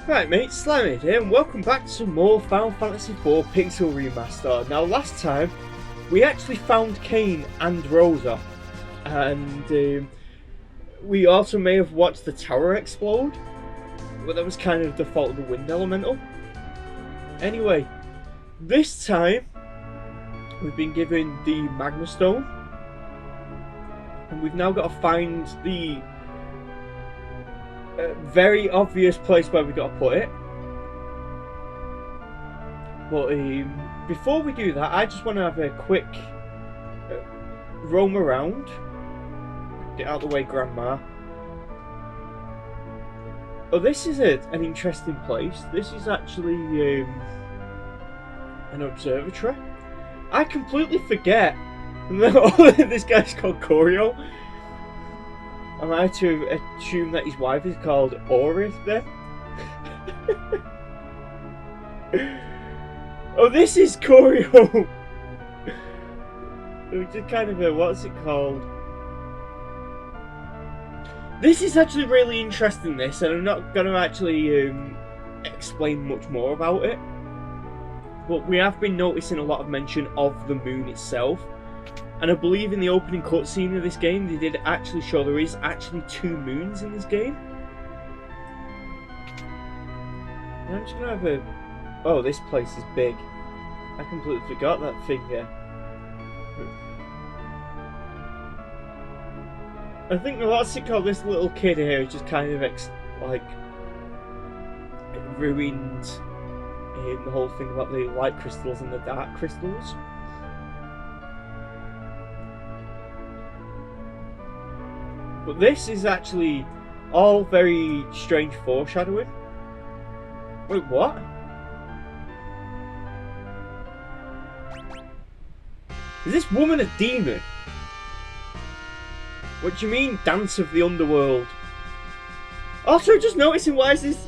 Right mate, Slimy here and welcome back to some more Final Fantasy IV Pixel Remaster. Now last time, we actually found Cain and Rosa, and we also may have watched the tower explode, but that was kind of the fault of the wind elemental. Anyway, this time, we've been given the Magma Stone, and we've now got to find the very obvious place where we got to put it. But before we do that, I just want to have a quick roam around. Get out of the way, Grandma. Oh, this is an interesting place. This is actually an observatory. I completely forget that this guy's called Corio. Am I to assume that his wife is called Orith then? Oh, this is Corio! Which is kind of what's it called? This is actually really interesting, this, and I'm not going to actually explain much more about it. But we have been noticing a lot of mention of the moon itself. And I believe in the opening cutscene of this game, they did actually show there is actually 2 moons in this game. And I'm just gonna have a... Oh, this place is big. I completely forgot that thing here. I think what's it called? This little kid here is just kind of ruined the whole thing about the light crystals and the dark crystals. But this is actually all very strange foreshadowing. Wait, what? Is this woman a demon? What do you mean, Dance of the Underworld? Also, just noticing why is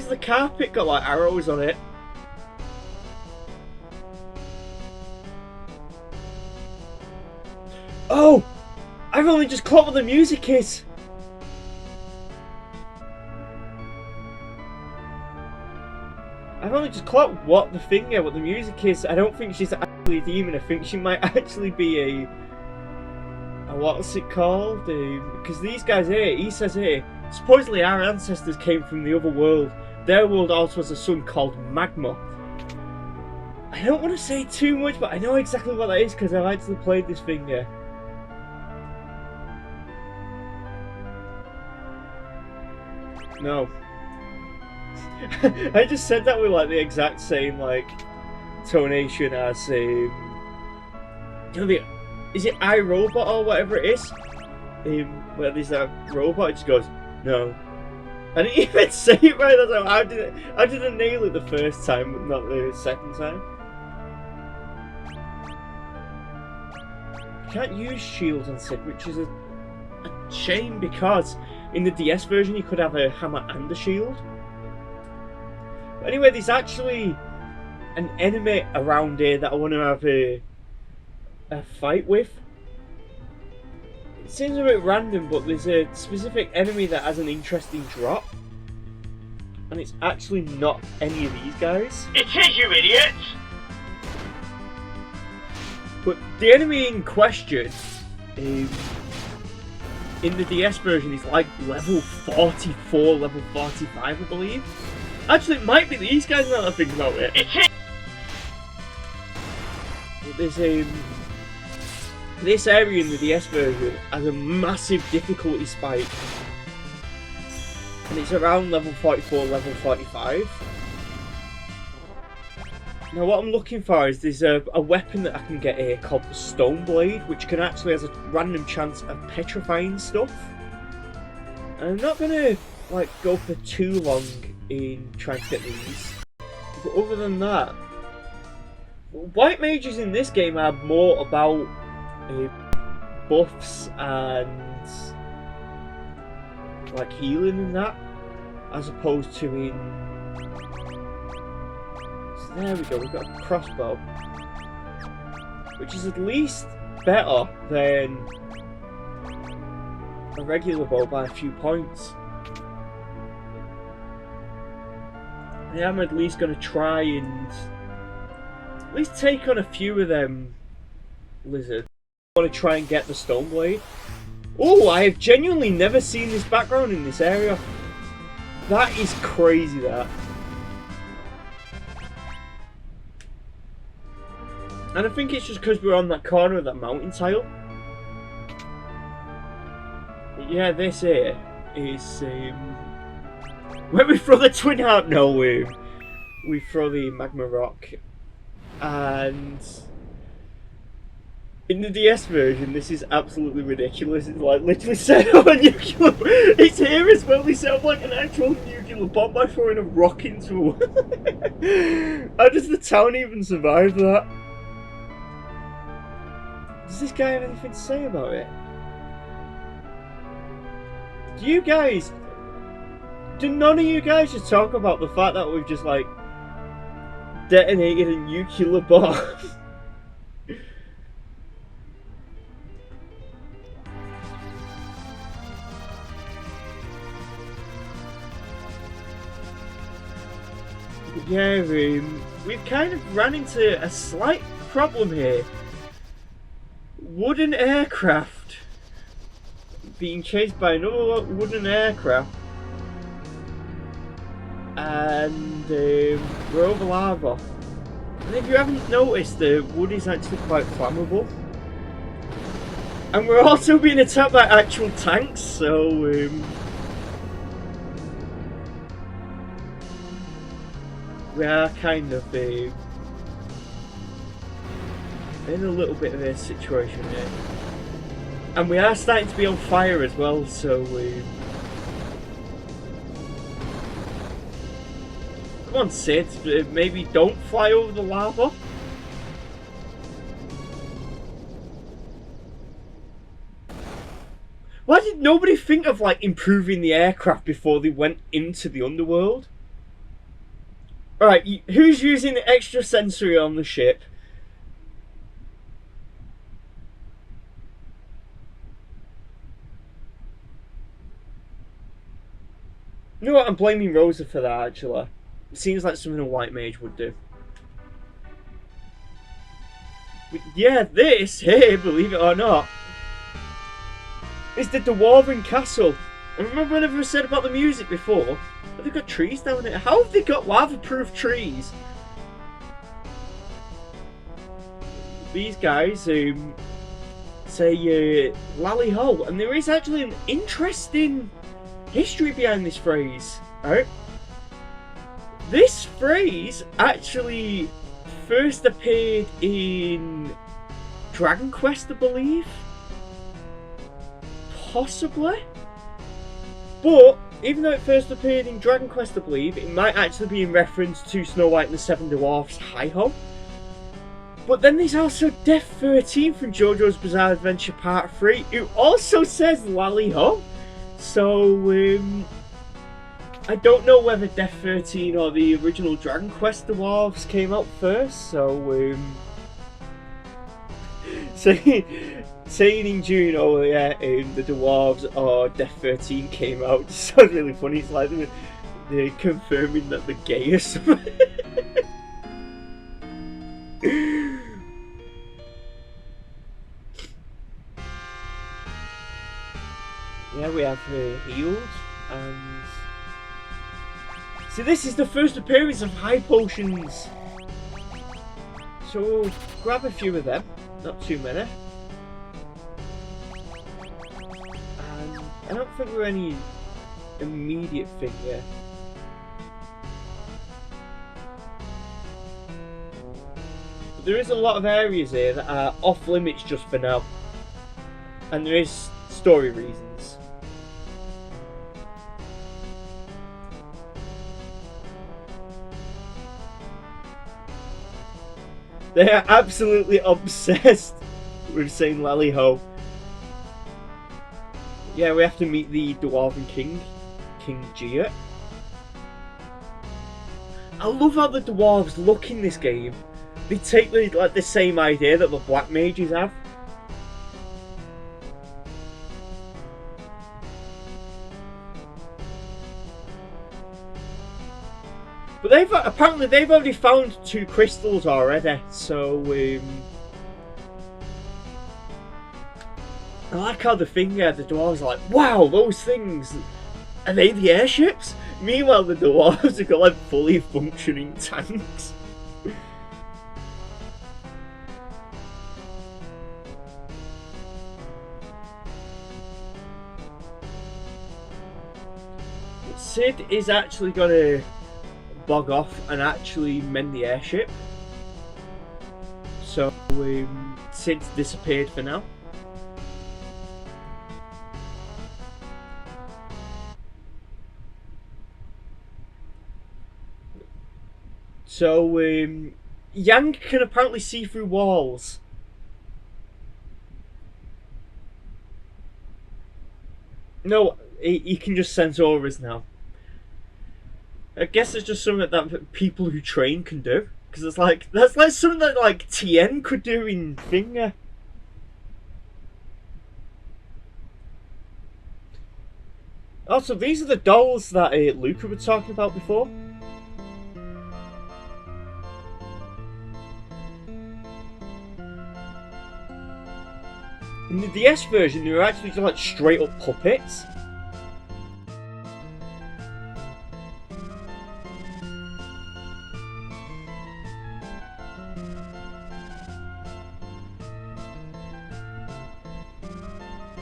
the carpet got like arrows on it? Oh! I've only just caught what the music is! I've only just caught what the music is. I don't think she's actually a demon. I think she might actually be a what's it called? Because these guys here, he says here, supposedly our ancestors came from the other world. Their world also has a sun called Magma. I don't want to say too much, but I know exactly what that is because I've actually played this thing here. No. I just said that with like the exact same like tonation as you know, is it iRobot or whatever it is? Where there's that robot, it just goes, no. I didn't even say it right. How did I nail it the first time, but not the second time? You can't use shields on Sid, which is a shame because in the DS version you could have a hammer and a shield. But anyway, there's actually an enemy around here that I want to have a fight with. It seems a bit random, but there's a specific enemy that has an interesting drop. And it's actually not any of these guys. It is, you idiot! But the enemy in question, in the DS version, is like level 44, level 45, I believe. Actually, it might be these guys now that I think about it. There's this area in the DS version has a massive difficulty spike. And it's around level 44, level 45. Now what I'm looking for is there's a weapon that I can get here called the Stone Blade, which can actually has a random chance of petrifying stuff. And I'm not gonna like go for too long in trying to get these. But other than that, white mages in this game are more about buffs and like healing and that, as opposed to in... So there we go, we've got a crossbow, which is at least better than a regular bow by a few points. I am at least going to try and at least take on a few of them lizards. I want to try and get the stone blade. Oh, I have genuinely never seen this background in this area. That is crazy, that. And I think it's just because we're on that corner of that mountain tile. Yeah, this here is when we throw the twin heart. No, we throw the magma rock, and in the DS version, this is absolutely ridiculous. It's like literally set up a nuclear. It's here as well. They set up like an actual nuclear bomb by throwing a rock into it. How does the town even survive that? Does this guy have anything to say about it? Do none of you guys just talk about the fact that we've just like detonated a nuclear bomb? Yeah, we've kind of run into a slight problem here. Wooden aircraft being chased by another wooden aircraft, and we're over lava. And if you haven't noticed, the wood is actually quite flammable. And we're also being attacked by actual tanks, so we are kind of in a little bit of a situation here. And we are starting to be on fire as well, so come on, Sid, maybe don't fly over the lava. Why did nobody think of like improving the aircraft before they went into the underworld? Alright, who's using the extra sensory on the ship? You know what, I'm blaming Rosa for that actually. It seems like something a white mage would do. Yeah, this here, believe it or not, is the Dwarven Castle. And remember whenever I said about the music before? Have they got trees down there? How have they got lava-proof trees? These guys say Lali-ho, and there is actually an interesting history behind this phrase, right? This phrase actually first appeared in Dragon Quest, I believe. Possibly. But even though it first appeared in Dragon Quest, I believe, it might actually be in reference to Snow White and the Seven Dwarfs Hi-Ho. But then there's also Death 13 from JoJo's Bizarre Adventure Part 3, who also says Lali-ho. So, I don't know whether Death 13 or the original Dragon Quest Dwarves came out first, so, saying in June, oh yeah, the Dwarves or Death 13 came out just sounds really funny. It's like they're confirming that they're gay or something. Yeah, we have healed, and see, this is the first appearance of high potions. So we'll grab a few of them, not too many. And I don't think we're any immediate thing here. But there is a lot of areas here that are off limits just for now, and there is story reasons. They are absolutely obsessed with saying Lali-ho. Yeah, we have to meet the Dwarven King, King Gia. I love how the dwarves look in this game. They take the same idea that the black mages have. But apparently they've already found 2 crystals already, so I like how the dwarves are like, wow, those things, are they the airships? Meanwhile, the dwarves have got like fully functioning tanks. Sid is actually gonna bog off and actually mend the airship. So Sid's disappeared for now. So Yang can apparently see through walls. No, he can just sense auras now. I guess it's just something that people who train can do. Because it's like, that's like something that like Tien could do in Finger. Also, these are the dolls that Luca was talking about before. In the DS version, they were actually just like straight up puppets.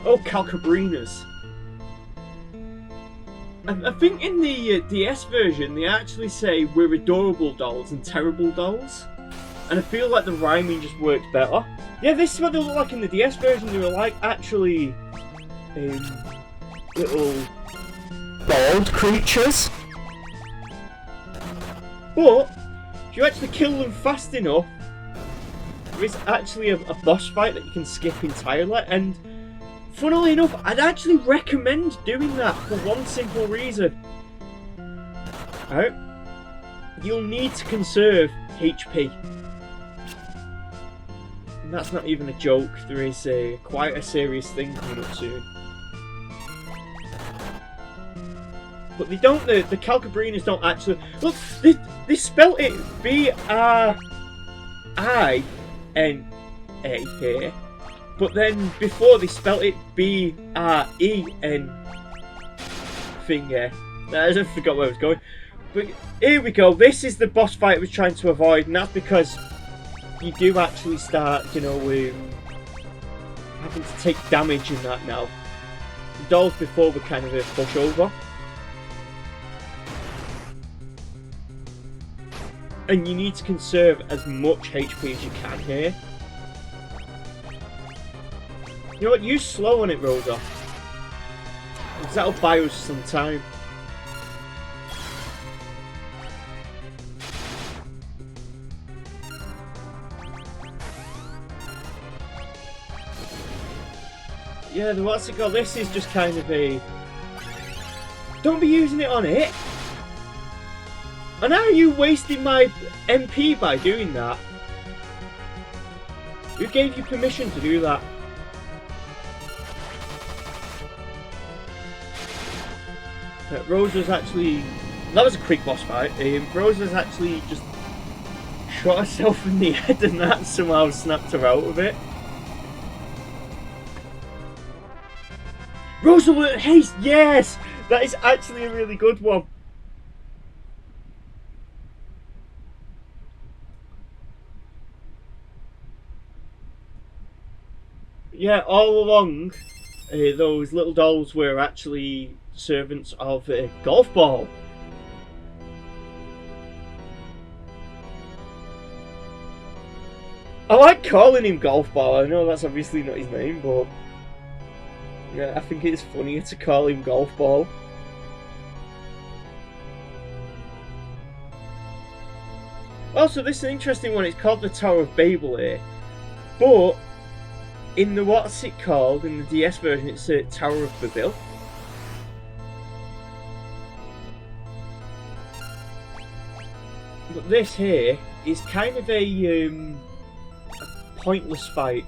Oh, Calcabrinas. I think in the DS version, they actually say we're adorable dolls and terrible dolls. And I feel like the rhyming just worked better. Yeah, this is what they look like in the DS version. They were like actually little bald creatures. But if you actually kill them fast enough, there is actually a boss fight that you can skip entirely. And funnily enough, I'd actually recommend doing that for one simple reason. Alright? You'll need to conserve HP. And that's not even a joke, there is quite a serious thing coming up soon. But they don't, the Calcabrinas don't actually... Look, they spelt it B-R-I-N-A here. But then before they spelt it B-R-E-N Finger. I just forgot where I was going. But here we go, this is the boss fight I was trying to avoid, and that's because you do actually start, you know, having to take damage in that now. The dolls before were kind of a pushover. And you need to conserve as much HP as you can here. You know what, use slow on it, Rosa. Because that'll buy us some time. Yeah, the what's it called? This is just kind of a... Don't be using it on it! And how are you wasting my MP by doing that? Who gave you permission to do that? Rosa's actually... That was a quick boss fight. Rosa's actually just shot herself in the head and that somehow snapped her out of it. Rosa learned haste! Yes! That is actually a really good one. Yeah, all along, those little dolls were actually servants of a golf ball. I like calling him Golf Ball. I know that's obviously not his name, but yeah, I think it's funnier to call him Golf Ball. Also, this is an interesting one. It's called the Tower of Babel here, but in the what's it called in the DS version, it's the Tower of Babel. But this here is kind of a pointless fight.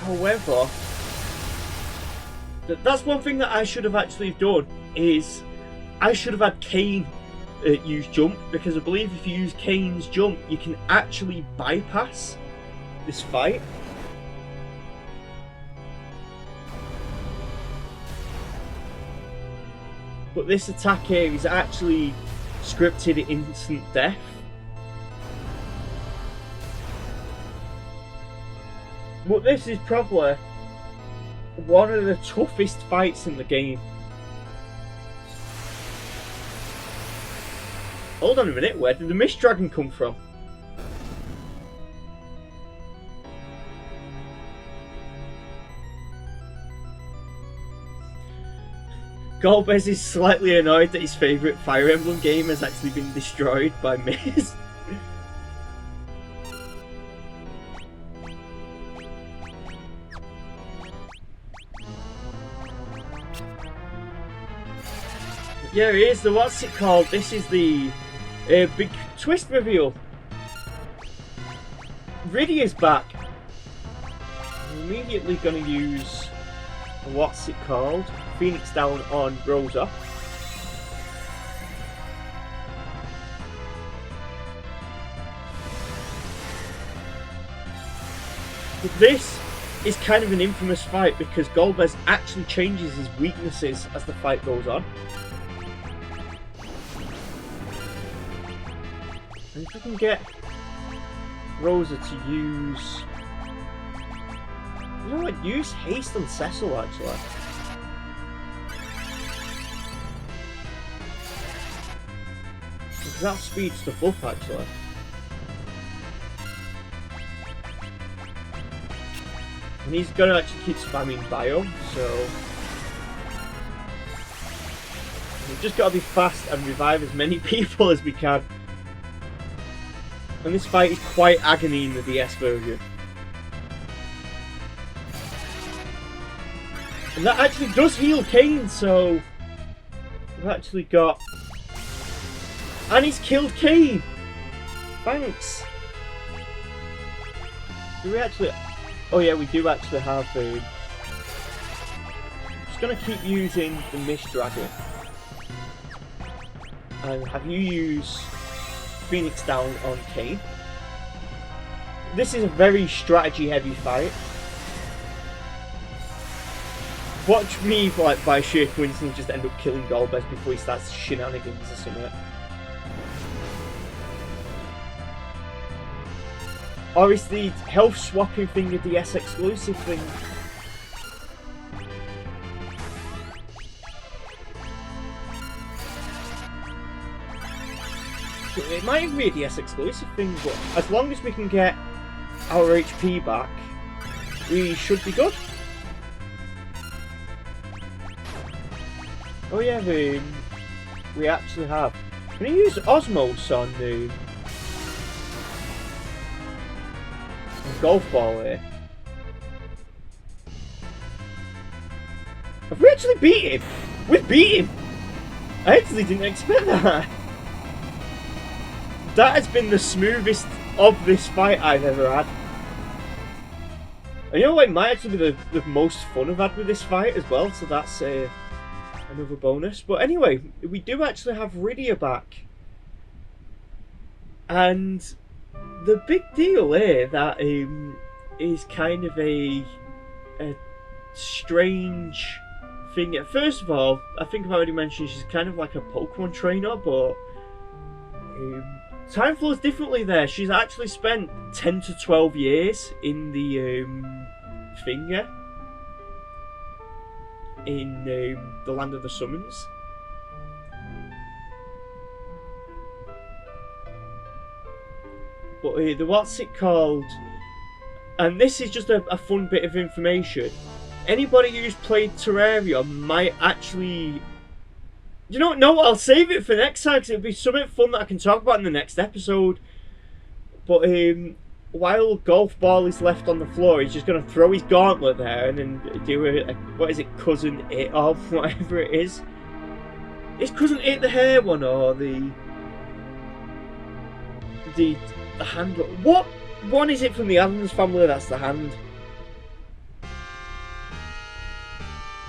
However, that's one thing that I should have actually done, is I should have had Kane use jump, because I believe if you use Kane's jump you can actually bypass this fight. But this attack here is actually scripted instant death. But this is probably one of the toughest fights in the game. Hold on a minute, where did the Mist Dragon come from? Golbez is slightly annoyed that his favourite Fire Emblem game has actually been destroyed by Mist. Yeah, here's the, what's it called? This is the big twist reveal. Riddy is back. I'm immediately going to use, what's it called? Phoenix down on Rosa. But this is kind of an infamous fight because Golbez actually changes his weaknesses as the fight goes on. And if we can get Rosa to use... You know what? Use haste on Cecil actually. Because that speeds stuff up actually. And he's gonna actually keep spamming bio, so... We've just gotta be fast and revive as many people as we can. And this fight is quite agony in the DS version. And that actually does heal Kane, so... We've actually got... And he's killed Kane! Thanks! Do we actually... Oh yeah, we do actually have... I'm just gonna keep using the Mist Dragon. And have you use... Phoenix down on Kane. This is a very strategy heavy fight. Watch me, like, by sheer coincidence just end up killing Golbez before he starts shenanigans or something. Or is the health swapping thing a DS exclusive thing? It might even be a DS exclusive thing, but as long as we can get our HP back, we should be good. Oh yeah, we actually have. Can you use Osmos on the golf ball here? Have we actually beat him? We've beat him! I actually didn't expect that. That has been the smoothest of this fight I've ever had. And you know what, it might actually be the most fun I've had with this fight as well, so that's another bonus. But anyway, we do actually have Rydia back. And the big deal here that is kind of a strange thing. First of all, I think I've already mentioned she's kind of like a Pokemon trainer, but... time flows differently there. She's actually spent 10 to 12 years in the finger in the Land of the Summons. But the what's it called? And this is just a fun bit of information. Anybody who's played Terraria might actually... You don't know what? I'll save it for next time because it'll be something fun that I can talk about in the next episode. But while Golf Ball is left on the floor, he's just going to throw his gauntlet there and then do a what is it, Cousin It of whatever it is. Is Cousin It the hair one or the hand? What one is it from the Adams family that's the hand?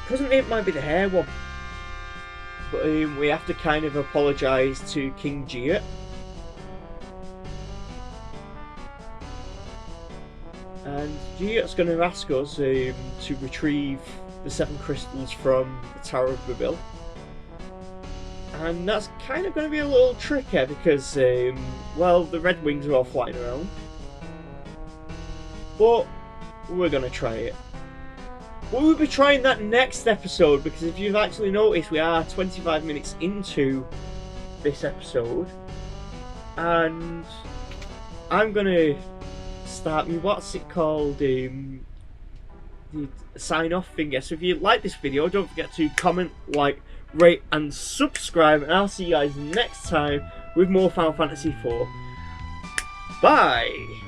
Presently it might be the hair one. But we have to kind of apologise to King Gia. And Gia's going to ask us to retrieve the 7 crystals from the Tower of Babel. And that's kind of going to be a little tricky because, well, the red wings are all flying around. But we're going to try it. But we'll be trying that next episode, because if you've actually noticed, we are 25 minutes into this episode. And I'm going to start me, what's it called, the sign off thing. So if you like this video, don't forget to comment, like, rate and subscribe, and I'll see you guys next time with more Final Fantasy IV. Bye!